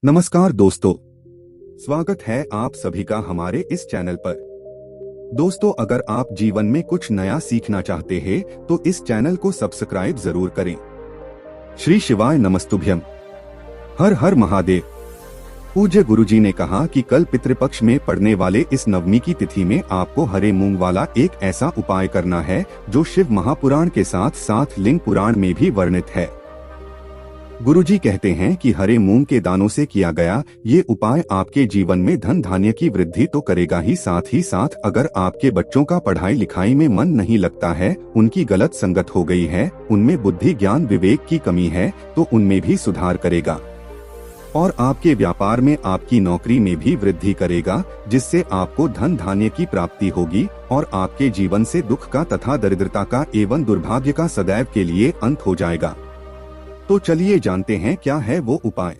नमस्कार दोस्तों, स्वागत है आप सभी का हमारे इस चैनल पर। दोस्तों, अगर आप जीवन में कुछ नया सीखना चाहते हैं तो इस चैनल को सब्सक्राइब जरूर करें। श्री शिवाय नमस्तुभ्यम। हर हर महादेव। पूज्य गुरुजी ने कहा कि कल पितृपक्ष में पड़ने वाले इस नवमी की तिथि में आपको हरे मूंग वाला एक ऐसा उपाय करना है जो शिव महापुराण के साथ साथ लिंग पुराण में भी वर्णित है। गुरुजी कहते हैं कि हरे मूंग के दानों से किया गया ये उपाय आपके जीवन में धन धान्य की वृद्धि तो करेगा ही साथ अगर आपके बच्चों का पढ़ाई लिखाई में मन नहीं लगता है, उनकी गलत संगत हो गई है, उनमें बुद्धि ज्ञान विवेक की कमी है तो उनमें भी सुधार करेगा और आपके व्यापार में आपकी नौकरी में भी वृद्धि करेगा, जिससे आपको धन धान्य की प्राप्ति होगी और आपके जीवन से दुख का तथा दरिद्रता का एवं दुर्भाग्य का सदैव के लिए अंत हो जाएगा। तो चलिए जानते हैं क्या है वो उपाय।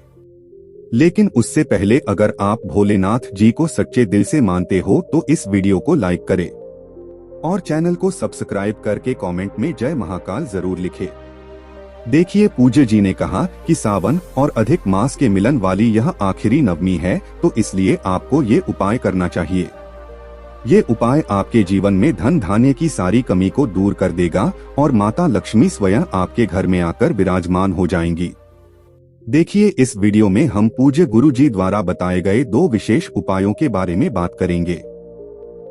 लेकिन उससे पहले अगर आप भोलेनाथ जी को सच्चे दिल से मानते हो तो इस वीडियो को लाइक करें और चैनल को सब्सक्राइब करके कमेंट में जय महाकाल जरूर लिखें। देखिए, पूज्य जी ने कहा कि सावन और अधिक मास के मिलन वाली यह आखिरी नवमी है, तो इसलिए आपको ये उपाय करना चाहिए। ये उपाय आपके जीवन में धन धान्य की सारी कमी को दूर कर देगा और माता लक्ष्मी स्वयं आपके घर में आकर विराजमान हो जाएंगी। देखिए, इस वीडियो में हम पूज्य गुरु जी द्वारा बताए गए दो विशेष उपायों के बारे में बात करेंगे।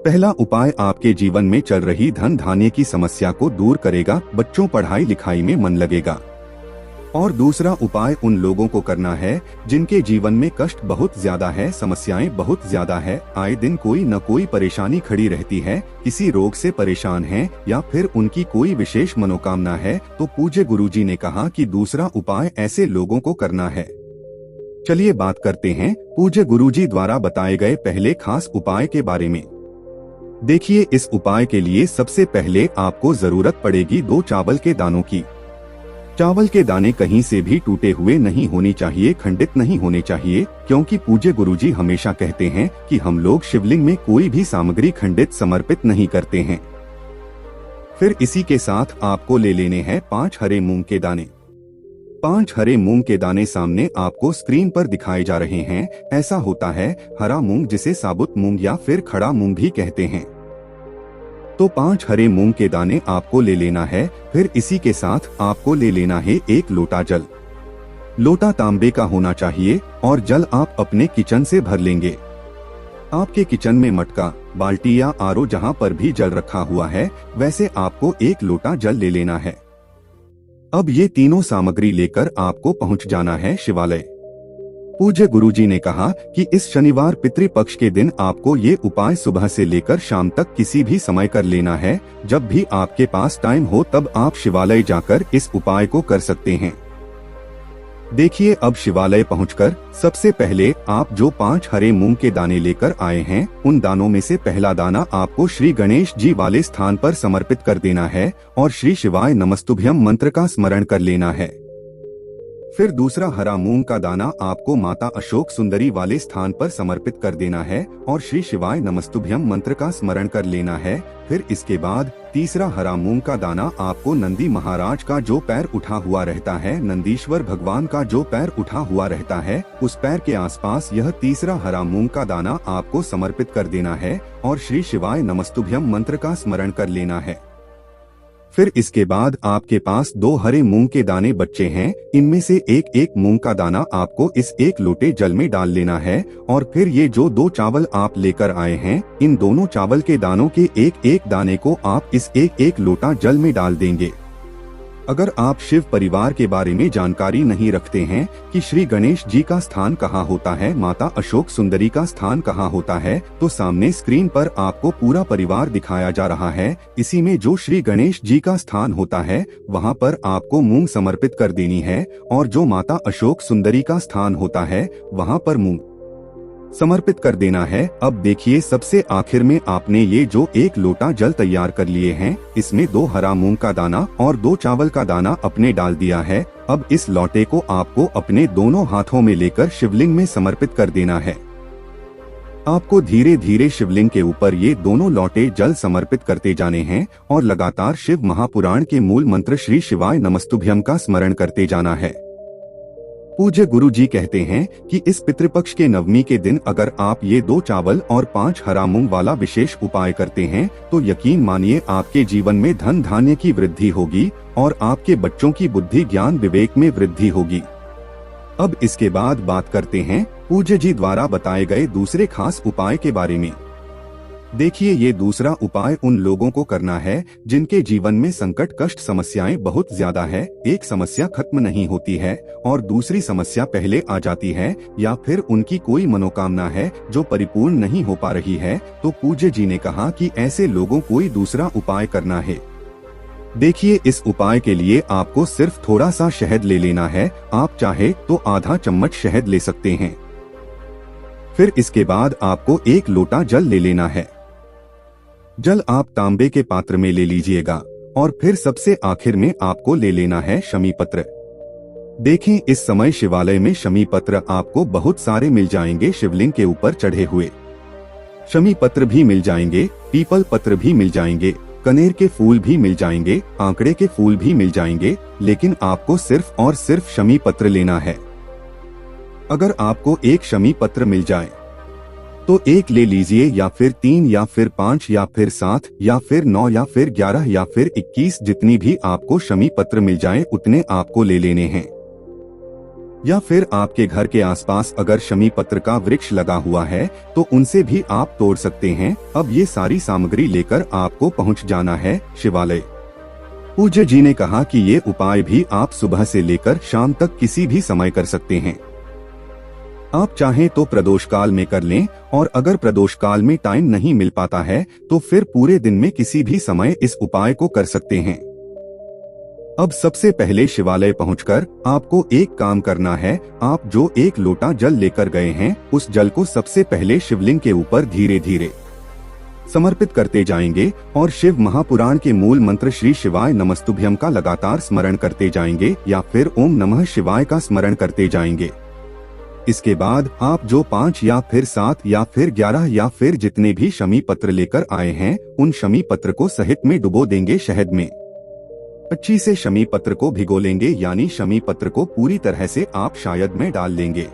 पहला उपाय आपके जीवन में चल रही धन धान्य की समस्या को दूर करेगा, बच्चों पढ़ाई लिखाई में मन लगेगा। और दूसरा उपाय उन लोगों को करना है जिनके जीवन में कष्ट बहुत ज्यादा है, समस्याएं बहुत ज्यादा है, आए दिन कोई न कोई परेशानी खड़ी रहती है, किसी रोग से परेशान हैं या फिर उनकी कोई विशेष मनोकामना है, तो पूज्य गुरुजी ने कहा कि दूसरा उपाय ऐसे लोगों को करना है। चलिए बात करते हैं पूज्य गुरुजी द्वारा बताए गए पहले खास उपाय के बारे में। देखिए, इस उपाय के लिए सबसे पहले आपको जरूरत पड़ेगी 2 चावल के दानों की। चावल के दाने कहीं से भी टूटे हुए नहीं होने चाहिए, खंडित नहीं होने चाहिए, क्योंकि पूज्य गुरुजी हमेशा कहते हैं कि हम लोग शिवलिंग में कोई भी सामग्री खंडित समर्पित नहीं करते हैं। फिर इसी के साथ आपको ले लेने हैं 5 हरे मूंग के दाने। 5 हरे मूंग के दाने सामने आपको स्क्रीन पर दिखाए जा रहे हैं। ऐसा होता है हरा मूंग, जिसे साबुत मूंग या फिर खड़ा मूंग भी कहते हैं। तो 5 हरे मूंग के दाने आपको ले लेना है। फिर इसी के साथ आपको ले लेना है 1 लोटा जल। लोटा तांबे का होना चाहिए और जल आप अपने किचन से भर लेंगे। आपके किचन में मटका, बाल्टी या आरो जहां पर भी जल रखा हुआ है, वैसे आपको 1 लोटा जल ले लेना है। अब ये तीनों सामग्री लेकर आपको पहुंच जाना है शिवालय। पूज्य गुरुजी ने कहा कि इस शनिवार पितृपक्ष के दिन आपको ये उपाय सुबह से लेकर शाम तक किसी भी समय कर लेना है। जब भी आपके पास टाइम हो तब आप शिवालय जाकर इस उपाय को कर सकते हैं। देखिए, अब शिवालय पहुंचकर सबसे पहले आप जो 5 हरे मूंग के दाने लेकर आए हैं, उन दानों में से पहला दाना आपको श्री गणेश जी वाले स्थान पर समर्पित कर देना है और श्री शिवाय नमस्तुभ्यम मंत्र का स्मरण कर लेना है। फिर दूसरा हरा मूंग का दाना आपको माता अशोक सुंदरी वाले स्थान पर समर्पित कर देना है और श्री शिवाय नमस्तुभ्यम मंत्र का स्मरण कर लेना है। फिर इसके बाद तीसरा हरा मूंग का दाना आपको नंदी महाराज का जो पैर उठा हुआ रहता है, नंदीश्वर भगवान का जो पैर उठा हुआ रहता है, उस पैर के आसपास यह तीसरा हरा मूंग का दाना आपको समर्पित कर देना है और श्री शिवाय नमस्तुभ्यम मंत्र का स्मरण कर लेना है। फिर इसके बाद आपके पास 2 हरे मूंग के दाने बच्चे हैं, इनमें से एक मूंग का दाना आपको इस 1 लोटे जल में डाल लेना है और फिर ये जो 2 चावल आप लेकर आए हैं, इन दोनों चावल के दानों के एक दाने को आप इस एक लोटा जल में डाल देंगे। अगर आप शिव परिवार के बारे में जानकारी नहीं रखते हैं कि श्री गणेश जी का स्थान कहाँ होता है, माता अशोक सुंदरी का स्थान कहाँ होता है, तो सामने स्क्रीन पर आपको पूरा परिवार दिखाया जा रहा है। इसी में जो श्री गणेश जी का स्थान होता है वहाँ पर आपको मूंग समर्पित कर देनी है और जो माता अशोक सुंदरी का स्थान होता है वहाँ पर मूंग समर्पित कर देना है। अब देखिए, सबसे आखिर में आपने ये जो 1 लोटा जल तैयार कर लिए हैं, इसमें 2 हरा मूंग का दाना और 2 चावल का दाना अपने डाल दिया है। अब इस लोटे को आपको अपने दोनों हाथों में लेकर शिवलिंग में समर्पित कर देना है। आपको धीरे धीरे शिवलिंग के ऊपर ये दोनों लोटे जल समर्पित करते जाने हैं और लगातार शिव महापुराण के मूल मंत्र श्री शिवाय नमस्तुभ्यम का स्मरण करते जाना है। पूज्य गुरु जी कहते हैं कि इस पितृपक्ष के नवमी के दिन अगर आप ये 2 चावल और 5 हरा मूंग वाला विशेष उपाय करते हैं तो यकीन मानिए आपके जीवन में धन धान्य की वृद्धि होगी और आपके बच्चों की बुद्धि ज्ञान विवेक में वृद्धि होगी। अब इसके बाद बात करते हैं पूज्य जी द्वारा बताए गए दूसरे खास उपाय के बारे में। देखिए, ये दूसरा उपाय उन लोगों को करना है जिनके जीवन में संकट कष्ट समस्याएं बहुत ज्यादा है। एक समस्या खत्म नहीं होती है और दूसरी समस्या पहले आ जाती है, या फिर उनकी कोई मनोकामना है जो परिपूर्ण नहीं हो पा रही है। तो पूज्य जी ने कहा कि ऐसे लोगों कोई दूसरा उपाय करना है। देखिए, इस उपाय के लिए आपको सिर्फ थोड़ा सा शहद ले लेना है। आप चाहे तो आधा चम्मच शहद ले सकते हैं। फिर इसके बाद आपको 1 लोटा जल ले लेना है। जल आप तांबे के पात्र में ले लीजिएगा और फिर सबसे आखिर में आपको ले लेना है शमी पत्र। देखें, इस समय शिवालय में शमी पत्र आपको बहुत सारे मिल जाएंगे। शिवलिंग के ऊपर चढ़े हुए शमी पत्र भी मिल जाएंगे, पीपल पत्र भी मिल जाएंगे, कनेर के फूल भी मिल जाएंगे, आंकड़े के फूल भी मिल जाएंगे, लेकिन आपको सिर्फ और सिर्फ शमी पत्र लेना है। अगर आपको 1 शमी पत्र मिल जाए तो 1 ले लीजिए, या फिर 3 या फिर 5 या फिर 7 या फिर 9 या फिर 11 या फिर 21, जितनी भी आपको शमी पत्र मिल जाए उतने आपको ले लेने हैं। या फिर आपके घर के आसपास अगर शमी पत्र का वृक्ष लगा हुआ है तो उनसे भी आप तोड़ सकते हैं। अब ये सारी सामग्री लेकर आपको पहुंच जाना है शिवालय। पूज्य जी ने कहा कि ये उपाय भी आप सुबह से लेकर शाम तक किसी भी समय कर सकते हैं। आप चाहें तो प्रदोष काल में कर लें, और अगर प्रदोष काल में टाइम नहीं मिल पाता है तो फिर पूरे दिन में किसी भी समय इस उपाय को कर सकते हैं। अब सबसे पहले शिवालय पहुंचकर आपको एक काम करना है। आप जो 1 लोटा जल लेकर गए हैं उस जल को सबसे पहले शिवलिंग के ऊपर धीरे धीरे समर्पित करते जाएंगे और शिव महापुराण के मूल मंत्र श्री शिवाय नमस्तुभ्यम का लगातार स्मरण करते जाएंगे, या फिर ओम नमः शिवाय का स्मरण करते जाएंगे। इसके बाद आप जो 5 या फिर 7 या फिर 11 या फिर जितने भी शमी पत्र लेकर आए हैं उन शमी पत्र को सहित में डुबो देंगे शहद में। अच्छी से शमी पत्र को भिगो लेंगे, यानी शमी पत्र को पूरी तरह से आप शहद में डाल लेंगे।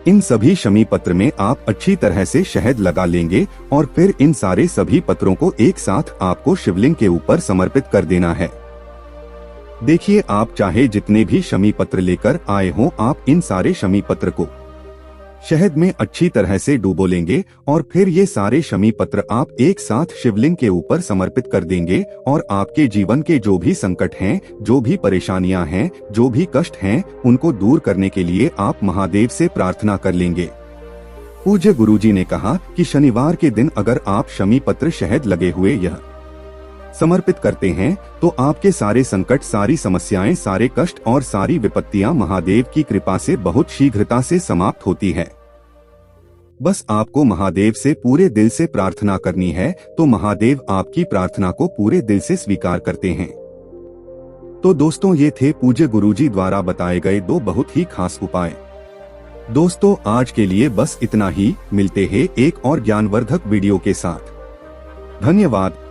इन सभी शमी पत्र में आप अच्छी तरह से शहद लगा लेंगे और फिर इन सारे सभी पत्रों को एक साथ आपको शिवलिंग के ऊपर समर्पित कर देना है। देखिए, आप चाहे जितने भी शमी पत्र लेकर आए हों, आप इन सारे शमी पत्र को शहद में अच्छी तरह से डुबो लेंगे और फिर ये सारे शमी पत्र आप एक साथ शिवलिंग के ऊपर समर्पित कर देंगे। और आपके जीवन के जो भी संकट हैं, जो भी परेशानियां हैं, जो भी कष्ट हैं, उनको दूर करने के लिए आप महादेव से प्रार्थना कर लेंगे। पूज्य गुरुजी ने कहा कि शनिवार के दिन अगर आप शमी पत्र शहद लगे हुए यह समर्पित करते हैं तो आपके सारे संकट, सारी समस्याएं, सारे कष्ट और सारी विपत्तियां महादेव की कृपा से बहुत शीघ्रता से समाप्त होती है। बस आपको महादेव से पूरे दिल से प्रार्थना करनी है, तो महादेव आपकी प्रार्थना को पूरे दिल से स्वीकार करते हैं। तो दोस्तों, ये थे पूज्य गुरुजी द्वारा बताए गए 2 बहुत ही खास उपाय। दोस्तों, आज के लिए बस इतना ही। मिलते हैं एक और ज्ञानवर्धक वीडियो के साथ। धन्यवाद।